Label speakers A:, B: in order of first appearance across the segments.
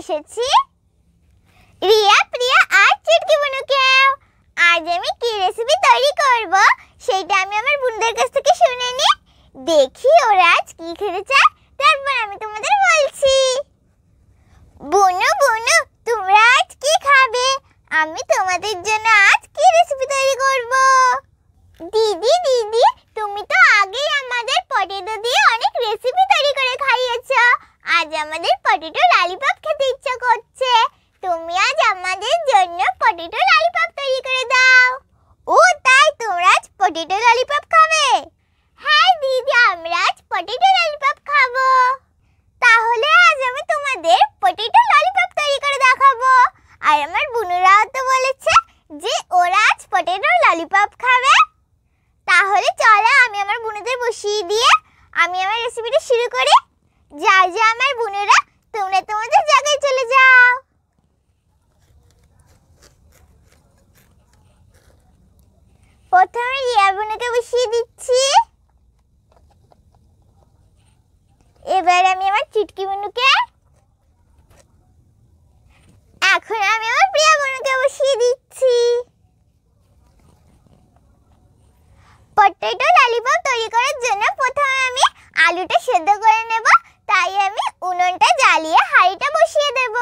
A: এসেছি রিয়া, প্রিয়া আর চুটকি বুনুকেও। আজ আমি কি রেসিপি তৈরি করব সেটা আমি আমার বোনদের কাছ থেকে শুনে নি। দেখি ওরা আজ কি খেতে চায়, তারপর আমি তোমাদের বলছি। বুনু বুনু, তোমরা আজ কি খাবে? আমি তোমাদের জন্য আজ কি রেসিপি তৈরি করব। দিদি দিদি, তুমি তো আগেই আমাদের পটেটো দিয়ে অনেক রেসিপি তৈরি করে খাইয়েছো। আজ আমাদের পটেটো ললিপপ খেতে ইচ্ছা করছে। তুমি আজ আমাদের জন্য পটেটো ললিপপ তৈরি করে দাও। ও তাই, তোমরা আজ পটেটো ললিপপ খাবে? হ্যাঁ দিদি, আমরা আজ পটেটো ললিপপ খাবো। তাহলে আজ আমি তোমাদের পটেটো ললিপপ তৈরি করে দেখাবো। আর আমার বোনেরাও তো বলেছে যে ওরা আজ পটেটো ললিপপ খাবে। তাহলে চলো আমি আমার বোনেদের বসিয়ে দিয়ে আমি আমার রেসিপিটা শুরু করি। যাও যাও আমার বোনেরা, তোমরা তোমাদের জায়গায় চলে যাও। প্রথমে রিয়া বোনকে বসিয়ে দিচ্ছি। এবার আমি আমার চুটকি বোনকে, এখন আমি আমার প্রিয়া বোনকে বসিয়ে দিচ্ছি। পটেটো ললিপপ তৈরি করার জন্য প্রথমে আমি আলুটা সেদ্ধ করে নেব। তাই আমি উনুনটা জ্বালিয়ে হাঁড়িটা বসিয়ে দেব।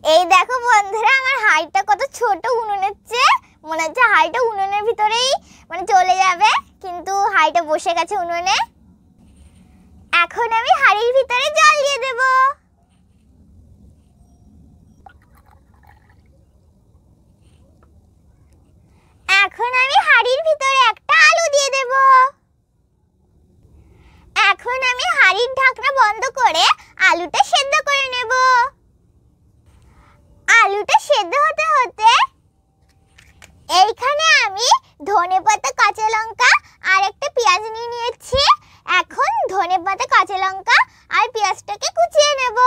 A: এই দেখো বন্ধুরা, আমার হাঁড়িটা কত ছোট উনুনের চেয়ে। মনে হচ্ছে হাঁড়িটা উনুনের ভিতরেই চলে যাবে, কিন্তু হাঁড়িটা বসে গেছে উনুনে। এখন আমি হাঁড়ির ভিতরে জল দিয়ে দেব। এখন আমি হাঁড়ির ভিতরে একটা আলু দিয়ে দেব। এখন আমি হাঁড়ির ঢাকনা বন্ধ করে আলুটা সেদ্ধ করে নেব। আলুটা সেদ্ধ হতে হতে এইখানে আমি ধনেপাতা, কাঁচা লঙ্কা আর একটা পেঁয়াজ নিয়ে নিয়েছি। এখন ধনেপাতা, কাঁচা লঙ্কা আর পেঁয়াজটাকে কুচিয়ে নেব।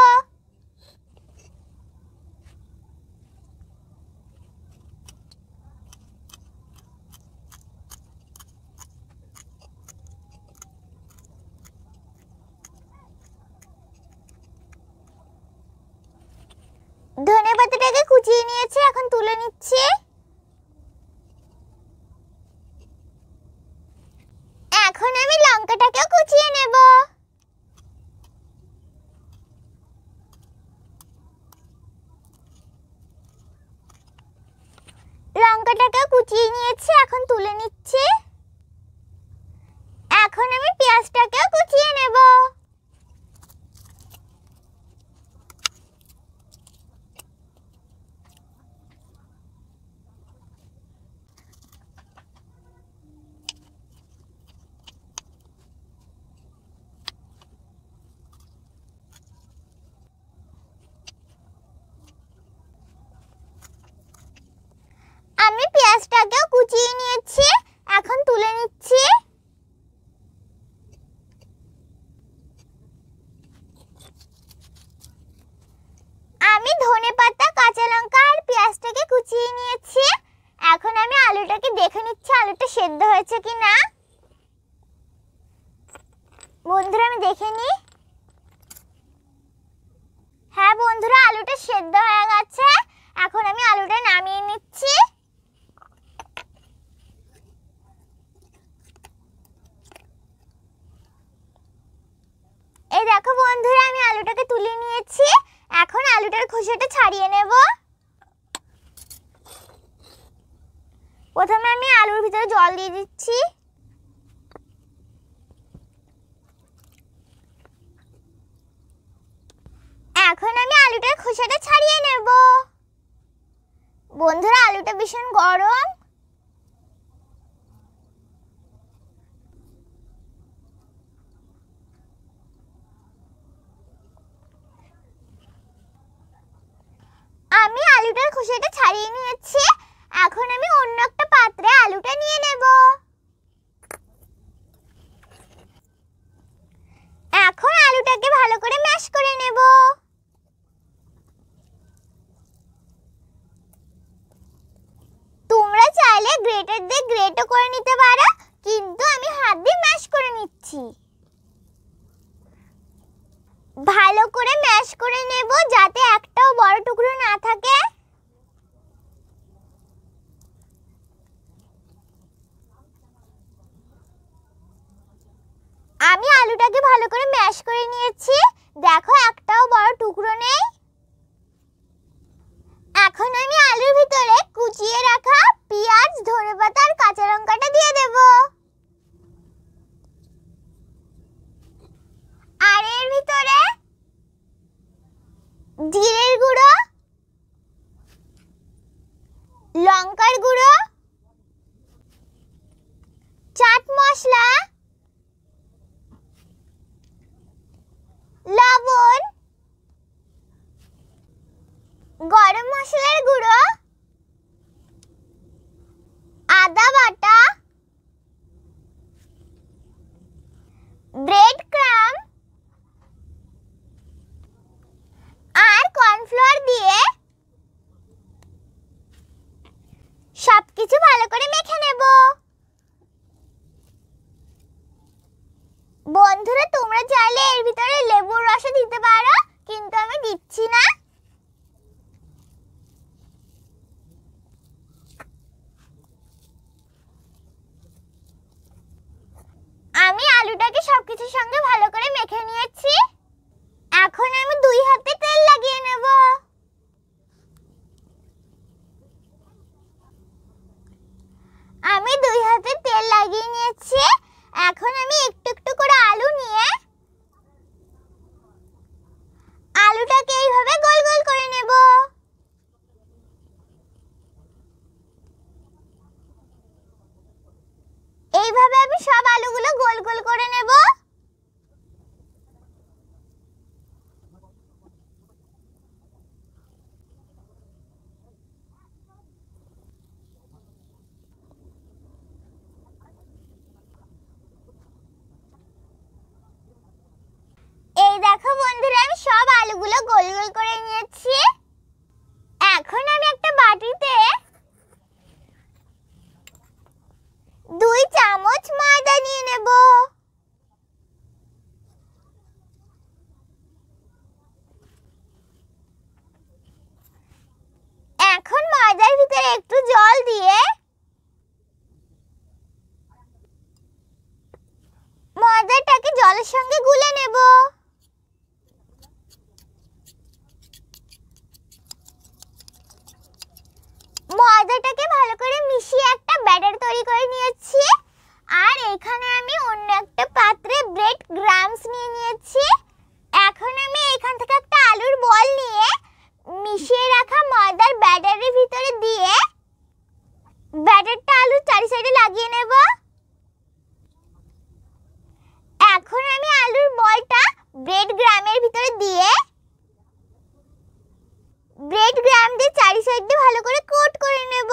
A: ধনেপাতাটাকে কুচিয়ে নিয়েছি, এখন তুলে নিচ্ছি। এখন আমি লঙ্কাটাকেও কুচিয়ে নেব। লঙ্কাটাকেও কুচিয়ে নিয়েছি, এখন তুলে নিচ্ছি। এখন আমি পেঁয়াজটাকেও কুচিয়ে নেব। আমি পেঁয়াজটাকেও কুচিয়ে নিয়েছি, এখন তুলে নিচ্ছি। আমি ধনেপাতা, কাঁচা লঙ্কা আর পেঁয়াজটাকে কুচিয়ে নিয়েছি। এখন আমি আলুটাকে দেখে নিচ্ছি আলুটা সেদ্ধ হয়েছে কিনা। বন্ধুরা আমি দেখে নিই। হ্যাঁ বন্ধুরা, আলুটা সেদ্ধ হয়ে গেছে। এখন আমি আলুটা নামিয়ে নিচ্ছি। এই দেখো বন্ধুরা, আমি আলুটাকে তুলে নিয়েছি। এখন আলুটার খোসাটা ছাড়িয়ে নেব। প্রথমে আমি আলুর ভিতরে জল দিয়ে দিচ্ছি। এখন আমি আলুটার খোসাটা ছাড়িয়ে নেব। বন্ধুরা, আলুটা ভীষণ গরম। আমি আলুটার খোসাটা ছাড়িয়ে নিয়েছি। এখন আমি অন্য একটা পাত্রে আলুটা নিয়ে নেব। ভালো করে ম্যাশ করে নেব যাতে একটাও বড় টুকরো না থাকে। আমি আলুটাকে ভালো করে ম্যাশ করে নিয়েছি, দেখো একটাও বড় টুকরো নেই। এখন আমি আলুর ভিতরে কুচিয়ে রাখা পেঁয়াজ, ধনেপাতা আর কাঁচা লঙ্কাটা দিয়ে দেব। আর এর ভিতরে জিরের গুঁড়ো, লঙ্কার গুঁড়ো, চাট মশলা, লবণ, গরম মশলার গুঁড়ো, আদা বাটা, ব্রেড ক্রাম্ব আর কর্নফ্লাওয়ার দিয়ে সবকিছু ভালো করে মেখে নেব। বন্ধুরা, তোমরা চাইলে এর ভিতরে লেবুর রসও দিতে পারো, কিন্তু আমি দিচ্ছি না। আমি আলুটাকে সবকিছুর সঙ্গে ভালো করে মেখে নিয়েছি। এখন আমি 2 হাতে তেল লাগিয়ে নেব। আমি 2 হাতে তেল লাগিয়ে নিয়েছি। এখন আমি একটু একটু করে আলু নিয়ে আলুটাকে এইভাবে গোল গোল করে নেব। এইভাবে আমি সব আলুগুলো গোল গোল করে নেব। এই দেখো বন্ধুরা, আমি সব আলুগুলো গোল গোল করে নিয়েছি। এখন আমি একটা বাটিতে 2 চামচ ময়দা নিয়ে নেব। এখন ময়দার ভিতরে একটু জল দিয়ে ময়দাটাকে জলের সঙ্গে গুলে নেব। ময়দাটাকে ভালো করে মিশিয়ে একটা ব্যাটার তৈরি করে নিয়েছি। আর এখানে আমি অন্য একটা পাত্রে ব্রেড ক্রাম্বস নিয়ে নিয়েছি। এখন আমি এখান থেকে একটা আলুর বল নিয়ে মিশিয়ে রাখা ময়দার ব্যাটারের ভিতরে দিয়ে ব্যাটারটা আলুর চারি সাইডে লাগিয়ে নেব। এখন আমি আলুর বলটা ব্রেড ক্রাম্বের ভিতরে দিয়ে ব্রেড ক্রাম্ব দিয়ে চারি সাইডে ভালো করে কোট করে নেব।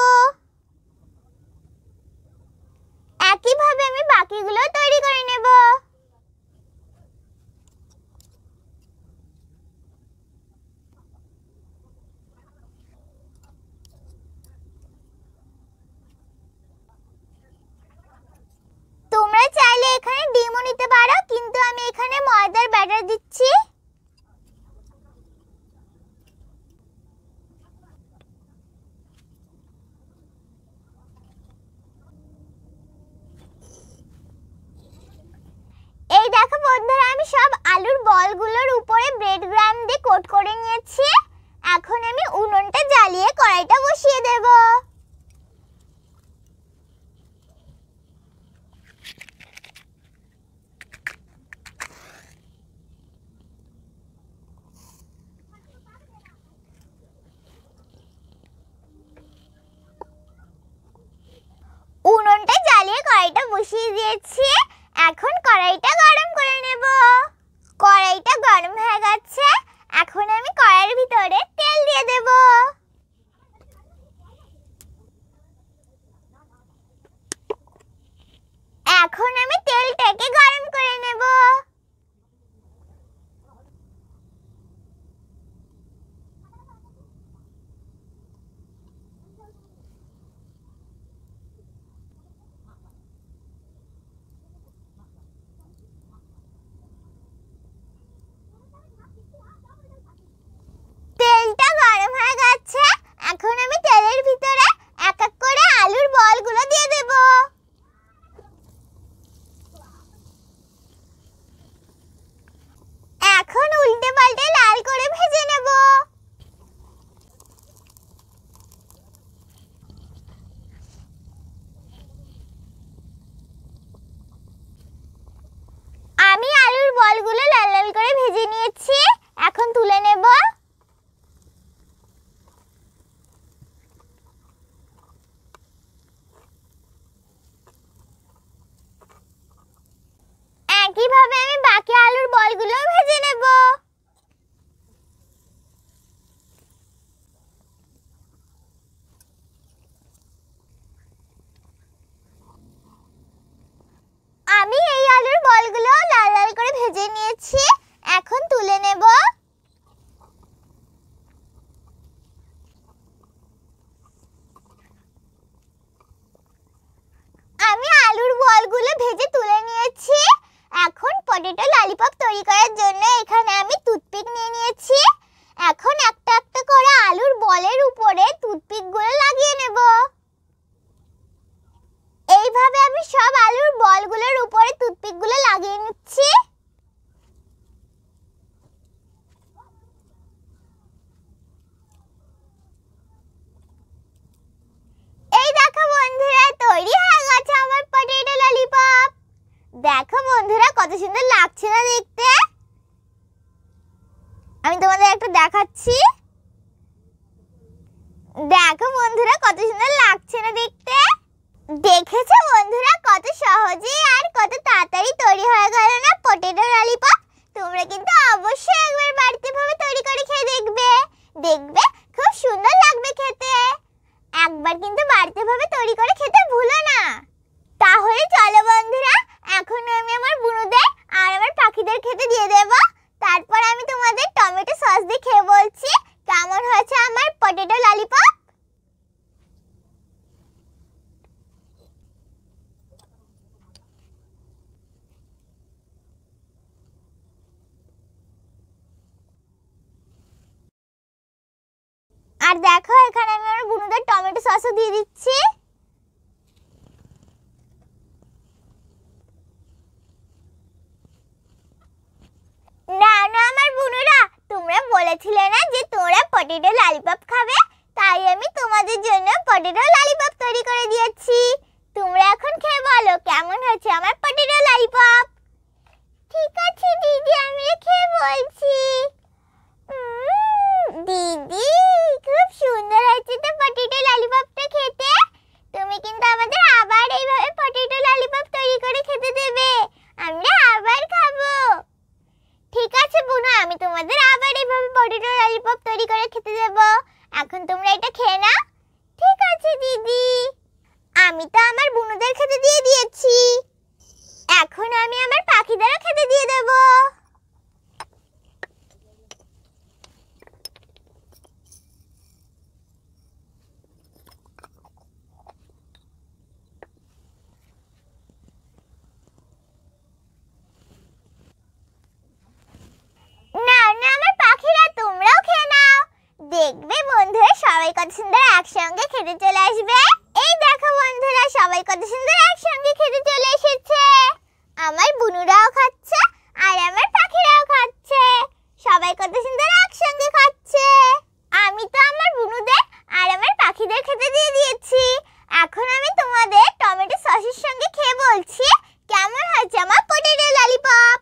A: একইভাবে আমি বাকিগুলো তৈরি করে নেব। তোমরা চাইলে এখানে ডিমও নিতে পারো, কিন্তু আমি এখানে ময়দার ব্যাটার দিচ্ছি। এই দেখো বন্ধুরা, আমি সব আলুর বলগুলোর উপরে ব্রেড ক্রাম্ব দিয়ে কোট করে নিয়েছি। এখন আমি উনুনটা জ্বালিয়ে কড়াইটা বসিয়ে দেব। উনুনটা জ্বালিয়ে কড়াইটা বসিয়ে দিয়েছি। এখন কড়াইটা গরম করে নেব। কড়াইটা গরম হয়ে গেছে। এখন আমি কড়াইয়ের ভিতরে তেল দিয়ে দেব। এখন আমি তেলটাকে গরম করে নেব। পটেটো ললিপপ তৈরি করার জন্য এখানে আমি টুথপিক নিয়ে নিয়েছি। এখন একটা একটা করে আলুর বলের উপরে টুথপিকগুলো লাগিয়ে নেব। এইভাবে আমি সব আলুর বলগুলোর উপরে টুথপিকগুলো লাগিয়ে নিচ্ছি। এই দেখো বন্ধুরা, তৈরি হয়ে গেছে আমার পটেটো ললিপপ। দেখো বন্ধুরা, কত সুন্দর লাগছে না দেখতে। আমি তোমাদের একটা দেখাচ্ছি। দেখো বন্ধুরা, কত সুন্দর লাগছে না দেখতে। দেখেছো বন্ধুরা, কত সহজেই আর কত তাড়াতাড়ি তৈরি হয়ে গেল না পটেটো ললিপপ। তোমরা কিন্তু অবশ্যই একবার বাড়িতে ভাবে তৈরি করে খেয়ে দেখবে। দেখবে খুব সুন্দর লাগবে খেতে। একবার কিন্তু বাড়িতে ভাবে তৈরি করে খেতে ভুলো না। তাহলে চলো বন্ধুরা, এখন আমি আমার বুনুদের আর আমার পাখিদের খেতে দিয়ে দেব। তারপর আমি তোমাদের টমেটো সস দিয়ে খেয়ে বলছি কেমন হয়েছে আমার পটেটো ললিপপ। আর দেখো, এখানে আমি আমার বুনুদের টমেটো সসও দিয়ে দিচ্ছি। না না আমার বুনুরা, তোমরা বলেছিলে না যে তোমরা পটেটো ললিপপ খাবে, তাই আমি তোমাদের জন্য পটেটো ললিপপ তৈরি করে দিয়েছি। তোমরা এখন খেয়ে বলো কেমন হয়েছে আমার পটেটো ললিপপ। ঠিক আছে দিদি, আমি খেয়ে বলছি। দিদি, খুব সুন্দর হয়েছে তো পটেটো ললিপপটা খেতে। তুমি কিন্তু আমাদের আবার এইভাবে পটেটো ললিপপ তৈরি করে খেতে দেবে, আমরা আবার খাবো। ঠিক আছে বুনু, আমি তোমাদের আবার এইভাবে পটেটো ললিপপ তৈরি করে খেতে দেব। এখন তোমরা এটা খেয়ে নাও। ঠিক আছে দিদি। আমি তো আমার বুনুদের খেতে দিয়ে দিয়েছি, এখন আমি আমার পাখিদেরও খেতে দিয়ে দেব। না না আমার পাখিরা, তোমরাও খেয়ে নাও। দেখবে বন্ধুরা, সবাই কত সুন্দর একসঙ্গে খেতে চলে আসবে। এই দেখো বন্ধুরা, সবাই কত সুন্দর একসঙ্গে খেতে চলে এসেছে। আমার বুনুরাও খাচ্ছে আর আমার পাখিরাও খাচ্ছে। সবাই কত সুন্দর একসঙ্গে খাচ্ছে। আমি তো আমার বুনুদের আর আমার পাখিদের খেতে দিয়ে দিয়েছি। এখন আমি তোমাদের টমেটো সসের সঙ্গে খেয়ে বলছি কেমন হয়েছে আমার পটেটো ললিপপ।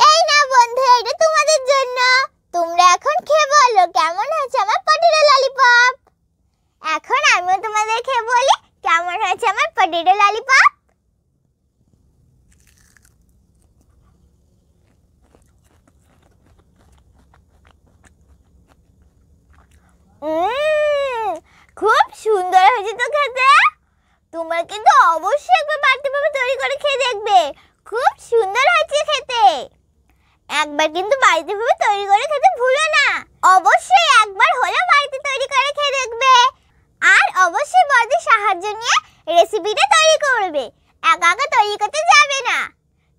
A: এই না বন্ধুরা, এটা তোমাদের জন্য। তোমরা এখন খেয়ে বলো কেমন হয়েছে আমার পটেটো ললিপপ। এখন আমিও তোমাদের খেয়ে বলি কেমন হয়েছে আমার পটেটো ললিপপ। খুব সুন্দর হয়েছে তো খেতে। তোমরা কিন্তু অবশ্যই একবার বাড়িতে ভাবে তৈরি করে খেয়ে দেখবে, খুব সুন্দর হয়েছে খেতে। একবার কিন্তু বাড়িতে ভাবে তৈরি করে খেতে ভুলো না। অবশ্যই একবার হলেও বাড়িতে তৈরি করে খেয়ে দেখবে। আর অবশ্যই বড়দের সাহায্য নিয়ে রেসিপিটা তৈরি করবে, একা একা তৈরি করতে যাবে না।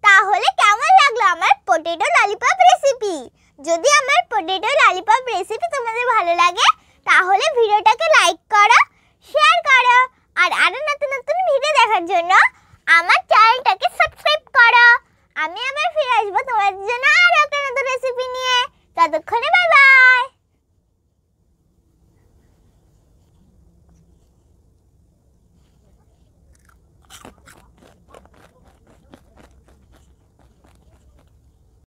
A: তাহলে কেমন লাগলো আমার পটেটো ললিপপ রেসিপি? যদি আমার পটেটো ললিপপ রেসিপি তোমাদের ভালো লাগে তাহলে ভিডিওটাকে লাইক করো, শেয়ার করো। আর আরো নতুন নতুন ভিডিও দেখার জন্য আমার